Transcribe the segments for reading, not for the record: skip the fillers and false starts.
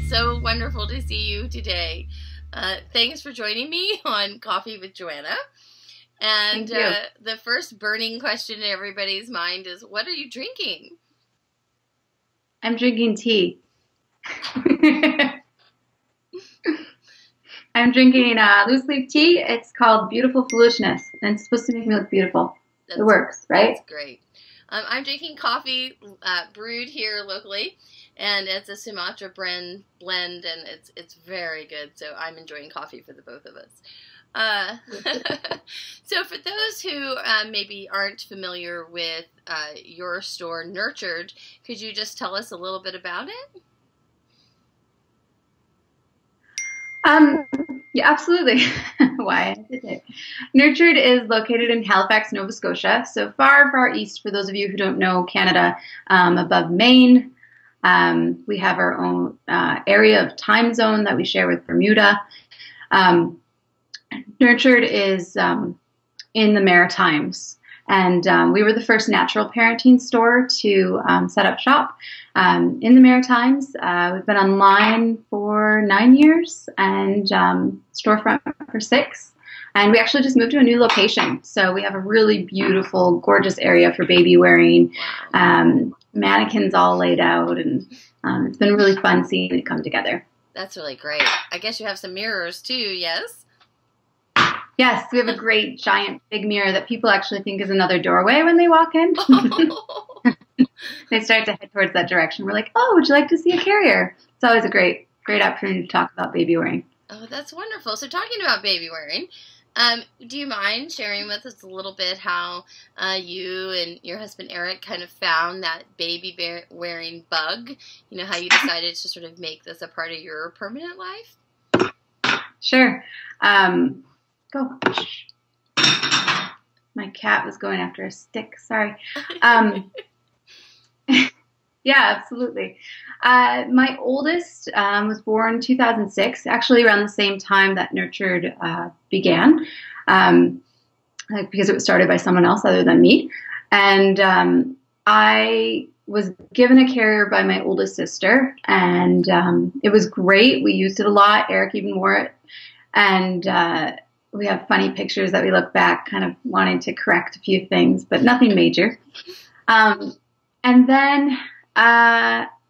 It's so wonderful to see you today. Thanks for joining me on Coffee with Joanna. And the first burning question in everybody's mind is, what are you drinking? I'm drinking tea. I'm drinking loose leaf tea. It's called Beautiful Foolishness, and it's supposed to make me look beautiful. It works, right? That's great. I'm drinking coffee brewed here locally, and it's a Sumatra blend, and it's very good. So I'm enjoying coffee for the both of us. So for those who maybe aren't familiar with your store, Nurtured, could you just tell us a little bit about it? Yeah, absolutely. Why? Nurtured is located in Halifax, Nova Scotia, so far, far east for those of you who don't know Canada, above Maine. We have our own area of time zone that we share with Bermuda. Nurtured is in the Maritimes, and we were the first natural parenting store to set up shop in the Maritimes. We've been online for 9 years and storefront for 6. And we actually just moved to a new location. So we have a really beautiful, gorgeous area for baby wearing, mannequins all laid out, and it's been really fun seeing it come together. That's really great. I guess you have some mirrors too, yes? Yes, we have a great, giant, big mirror that people actually think is another doorway when they walk in. They start to head towards that direction. We're like, oh, would you like to see a carrier? It's always a great opportunity to talk about baby wearing. Oh, that's wonderful. So talking about baby wearing, do you mind sharing with us a little bit how you and your husband Eric kind of found that baby wearing bug? You know, how you decided to sort of make this a part of your permanent life? Sure. Go. My cat was going after a stick. Sorry. Yeah, absolutely. My oldest was born 2006, actually around the same time that Nurtured began, because it was started by someone else other than me. And I was given a carrier by my oldest sister, and it was great. We used it a lot. Eric even wore it. And we have funny pictures that we look back kind of wanting to correct a few things, but nothing major. And then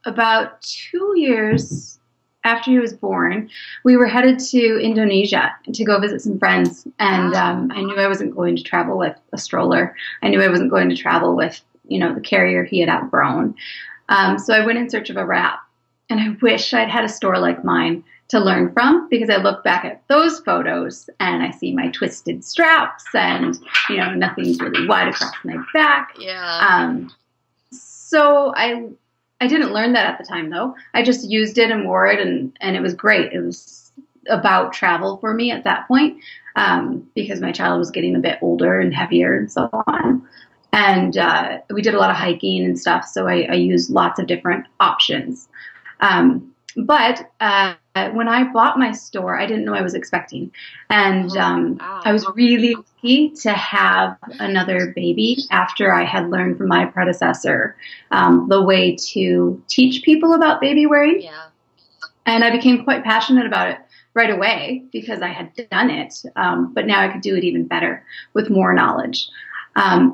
about 2 years after he was born, we were headed to Indonesia to go visit some friends. And I knew I wasn't going to travel with a stroller. I knew I wasn't going to travel with, the carrier he had outgrown. So I went in search of a wrap. And I wish I'd had a store like mine to learn from, because I look back at those photos and I see my twisted straps and, nothing's really wide across my back. Yeah. So I didn't learn that at the time, though. I just used it and wore it, and it was great. It was about travel for me at that point, because my child was getting a bit older and heavier and so on. And we did a lot of hiking and stuff, so I used lots of different options. But when I bought my store, I didn't know I was expecting. And I was really lucky to have another baby after I had learned from my predecessor the way to teach people about baby wearing. Yeah. And I became quite passionate about it right away because I had done it. But now I could do it even better with more knowledge.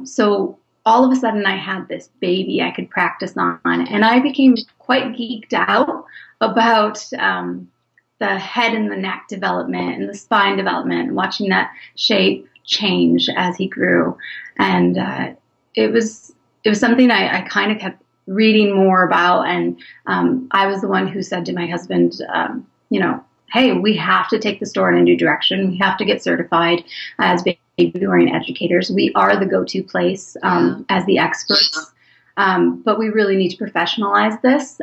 So all of a sudden I had this baby I could practice on, and I became quite geeked out about the head and the neck development and the spine development, and watching that shape change as he grew. And it was something I kind of kept reading more about, and I was the one who said to my husband, hey, we have to take the store in a new direction. We have to get certified as baby wearing educators. We are the go-to place as the experts. But we really need to professionalize this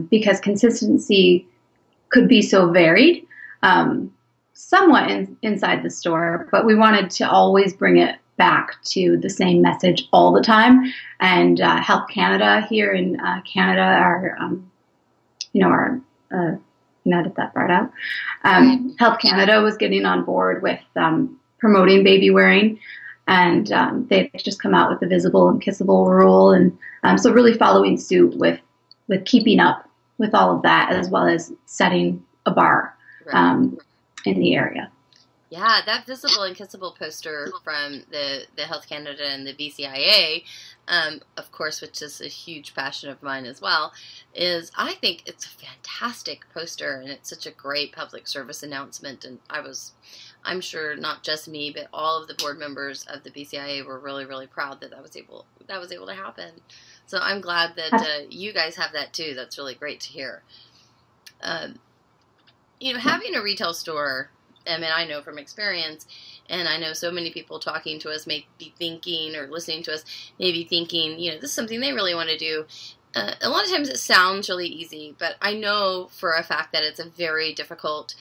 because consistency could be so varied, somewhat inside the store, but we wanted to always bring it back to the same message all the time. And Health Canada here in Canada are, can edit that part out. Health Canada was getting on board with promoting baby wearing. And they've just come out with the visible and kissable rule, and so really following suit with keeping up with all of that, as well as setting a bar in the area. Yeah, that visible and kissable poster from the Health Canada and the BCIA, of course, which is a huge passion of mine as well, I think it's a fantastic poster, and it's such a great public service announcement. And I'm sure not just me, but all of the board members of the BCIA were really, really proud that was able to happen. So I'm glad that you guys have that too. That's really great to hear. Having a retail store, I mean, I know from experience, and I know so many people talking to us may be thinking, or listening to us, maybe thinking, this is something they really want to do. A lot of times it sounds really easy, but I know for a fact that it's a very difficult,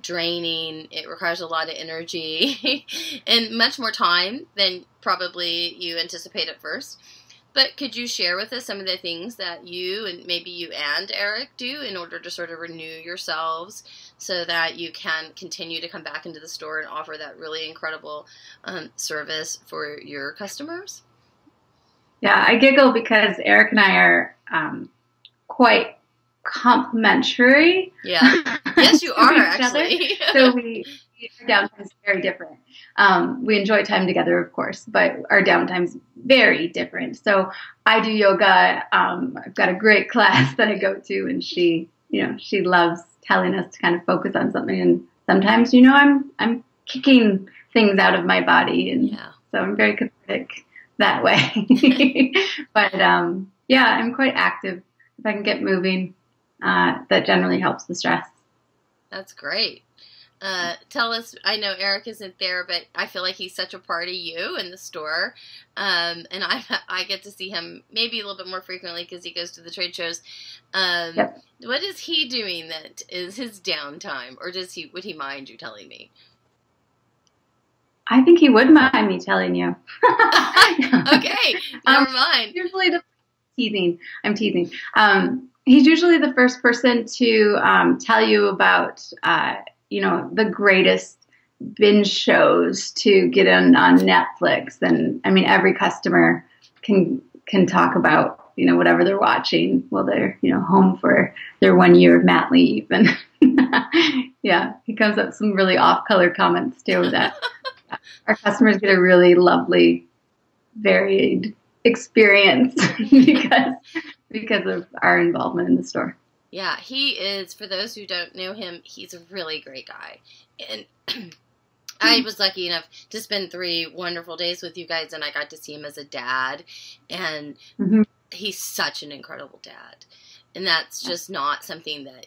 draining. It requires a lot of energy and much more time than probably you anticipate at first. But could you share with us some of the things that you and Eric do in order to sort of renew yourselves so that you can continue to come back into the store and offer that really incredible service for your customers? Yeah, I giggle because Eric and I are quite complementary. Yeah. Yes, you are, actually. So our downtime is very different. We enjoy time together, of course, but our downtime is very different. So I do yoga. I've got a great class that I go to, and she loves telling us to kind of focus on something. And sometimes, I'm kicking things out of my body, and so I'm very cathartic that way. But I'm quite active. If I can get moving, that generally helps the stress. That's great. Tell us, I know Eric isn't there, but I feel like he's such a part of you in the store. And I get to see him maybe a little bit more frequently because he goes to the trade shows. Yep. What is he doing that is his downtime, or would he mind you telling me? I think he would mind me telling you. Okay, never mind. Usually I'm teasing. He's usually the first person to tell you about the greatest binge shows to get on Netflix. And I mean, every customer can talk about, whatever they're watching while they're, home for their 1 year of mat leave. And he comes up with some really off-color comments too, that our customers get a really lovely, varied experience because of our involvement in the store. Yeah, he is, for those who don't know him, he's a really great guy. And I was lucky enough to spend 3 wonderful days with you guys, and I got to see him as a dad. And he's such an incredible dad. And that's just not something that,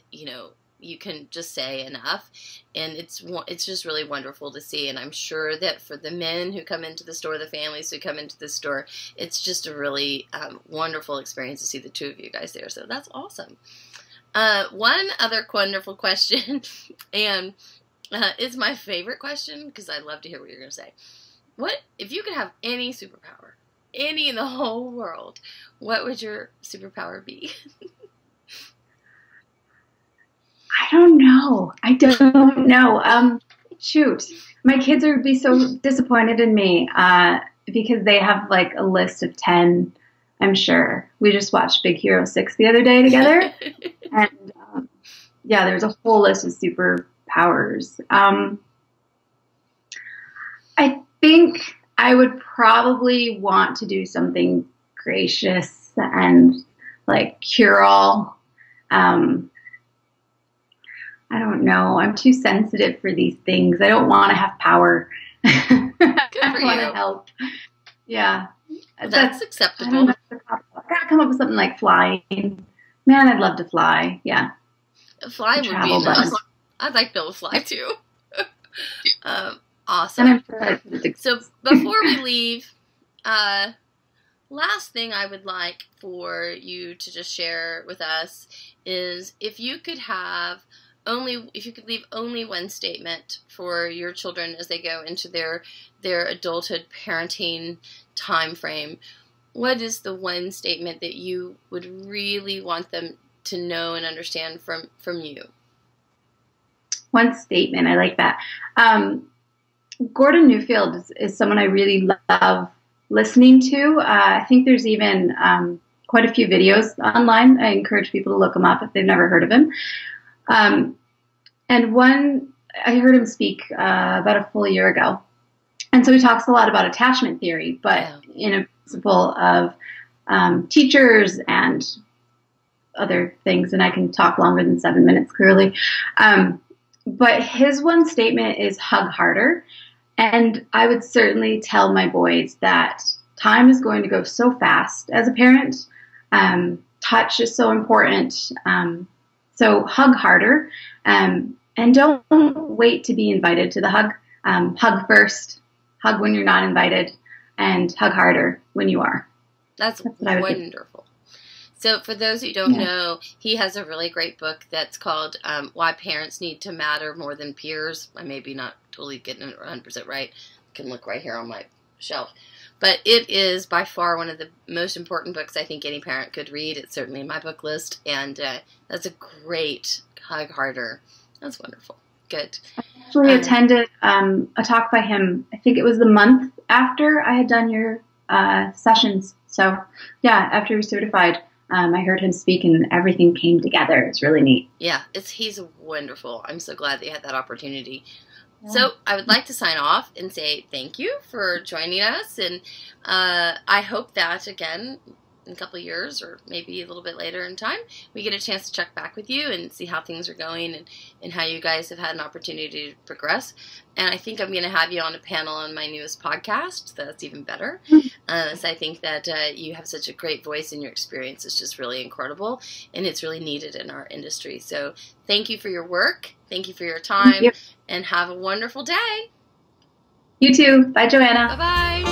you can just say enough. And it's just really wonderful to see. And I'm sure that for the men who come into the store, the families who come into the store, it's just a really wonderful experience to see the 2 of you guys there. So that's awesome. One other wonderful question, and it's my favorite question because I love to hear what you're going to say. What if you could have any superpower, any in the whole world? What would your superpower be? I don't know. Shoot, my kids would be so disappointed in me because they have like a list of 10. I'm sure. We just watched Big Hero 6 the other day together. And there's a whole list of superpowers. I think I would probably want to do something gracious and like cure all. I don't know. I'm too sensitive for these things. I don't want to have power. I want to help. Yeah. That's acceptable. I gotta come up with something like flying. Man, I'd love to fly. Yeah. Flying would be nice. I'd like to be able to fly too. Awesome. So before we leave, last thing I would like for you to just share with us is if you could leave only one statement for your children as they go into their adulthood parenting time frame, what is the one statement that you would really want them to know and understand from you? One statement, I like that. Gordon Newfield is someone I really love listening to. I think there's even quite a few videos online. I encourage people to look him up if they've never heard of him. And one, I heard him speak about a full year ago. And so he talks a lot about attachment theory, but in a principle of teachers and other things. And I can talk longer than 7 minutes, clearly. But his one statement is hug harder. And I would certainly tell my boys that time is going to go so fast as a parent. Touch is so important. So hug harder. And don't wait to be invited to the hug. Hug first. Hug when you're not invited. And hug harder when you are. That's wonderful. So for those who don't know, he has a really great book that's called Why Parents Need to Matter More Than Peers. I may be not totally getting it 100% right. I can look right here on my shelf. But it is by far one of the most important books I think any parent could read. It's certainly in my book list. And that's a great hug harder. That's wonderful. Good. I actually attended a talk by him. I think it was the month after I had done your sessions. So, yeah, after he was certified. I heard him speak and everything came together. It's really neat. Yeah, he's wonderful. I'm so glad that you had that opportunity. Yeah. So I would like to sign off and say thank you for joining us. And I hope that, again, in a couple of years or maybe a little bit later in time, we get a chance to check back with you and see how things are going and how you guys have had an opportunity to progress. And I think I'm going to have you on a panel on my newest podcast. So that's even better. So I think that you have such a great voice and your experience is just really incredible. And it's really needed in our industry. So thank you for your work. Thank you for your time. And have a wonderful day. You too. Bye, Joanna. Bye-bye.